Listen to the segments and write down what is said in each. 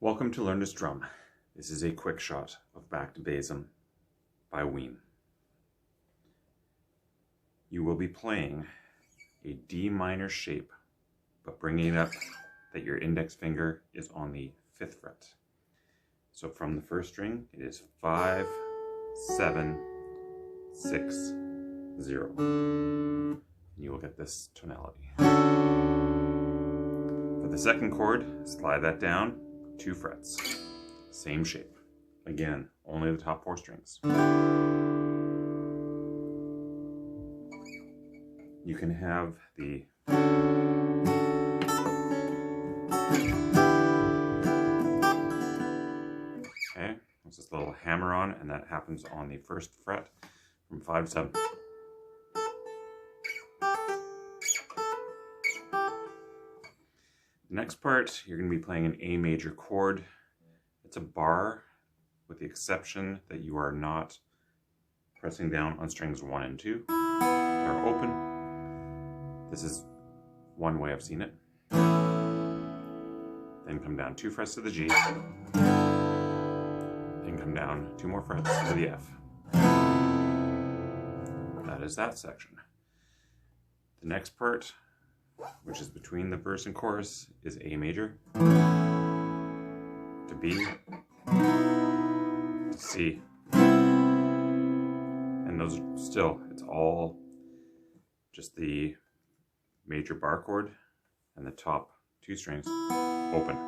Welcome to Learn to Strum. This is a quick shot of Back to Bason by Ween. You will be playing a D minor shape, but bringing it up that your index finger is on the 5th fret. So from the first string, it is 5, 7, 6, 0. And you will get this tonality. For the second chord, slide that down 2 frets. Same shape. Again, only the top 4 strings. You can have the okay, there's this little hammer on, and that happens on the 1st fret from 5 to 7. The next part, you're going to be playing an A major chord. It's a bar, with the exception that you are not pressing down on strings 1 and 2. They're open. This is one way I've seen it. Then come down 2 frets to the G. Then come down 2 more frets to the F. That is that section. The next part, which is between the verse and chorus, is A major, to B, to C. And those are still, it's all just the major bar chord and the top 2 strings open.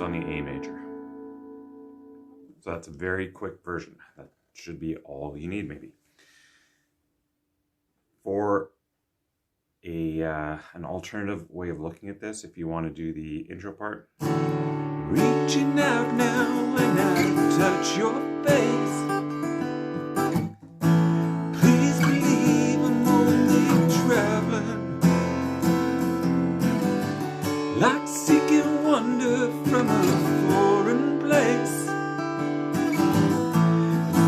On the A major. So that's a very quick version. That should be all you need, maybe. For an alternative way of looking at this, if you want to do the intro part. Reaching out now and I touch your face. Please believe I'm only traveling, like seeking wonder from a foreign place.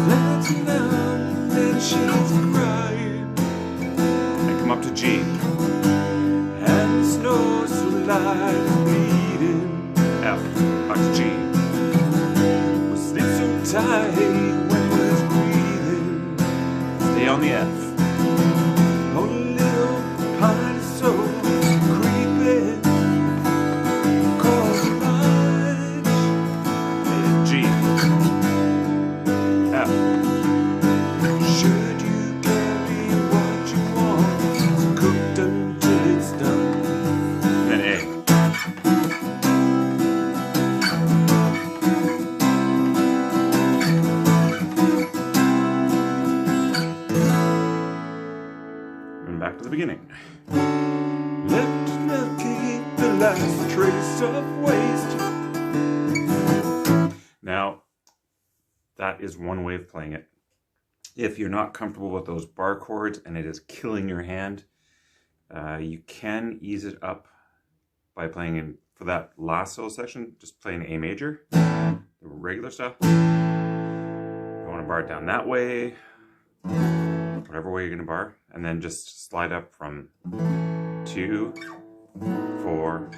That's enough, then she's crying. And come up to G. And the snow so light bleeding. F, back to G. We sleep so tight when we're breathing. Stay on the F. Oh, little pine soul creeping. Should you carry what you want, cooked until it's done. And A. And back to the beginning. Left milky, the last trace of waste. Now, that is one way of playing it. If you're not comfortable with those bar chords and it is killing your hand, you can ease it up by playing in, for that last solo section, just play an A major, the regular stuff. You want to bar it down that way, whatever way you're going to bar, and then just slide up from 2, 4,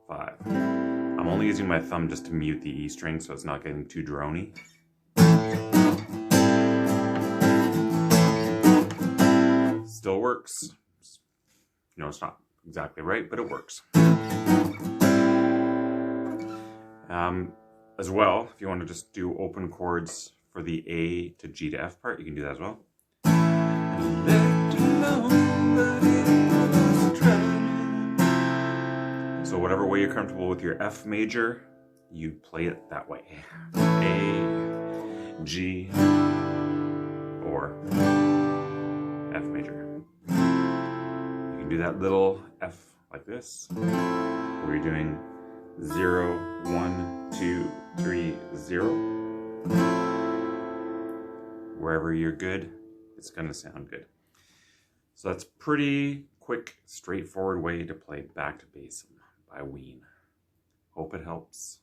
5. I'm only using my thumb just to mute the E string so it's not getting too drony. Still works. You know, it's not exactly right, but it works. As well, if you want to just do open chords for the A to G to F part, you can do that as well. So whatever way you're comfortable with your F major, you play it that way. A, G, or F major. You can do that little F like this, where you're doing 0, 1, 2, 3, 0. Wherever you're good, it's going to sound good. So that's pretty quick, straightforward way to play Back to Bason by Ween. Hope it helps.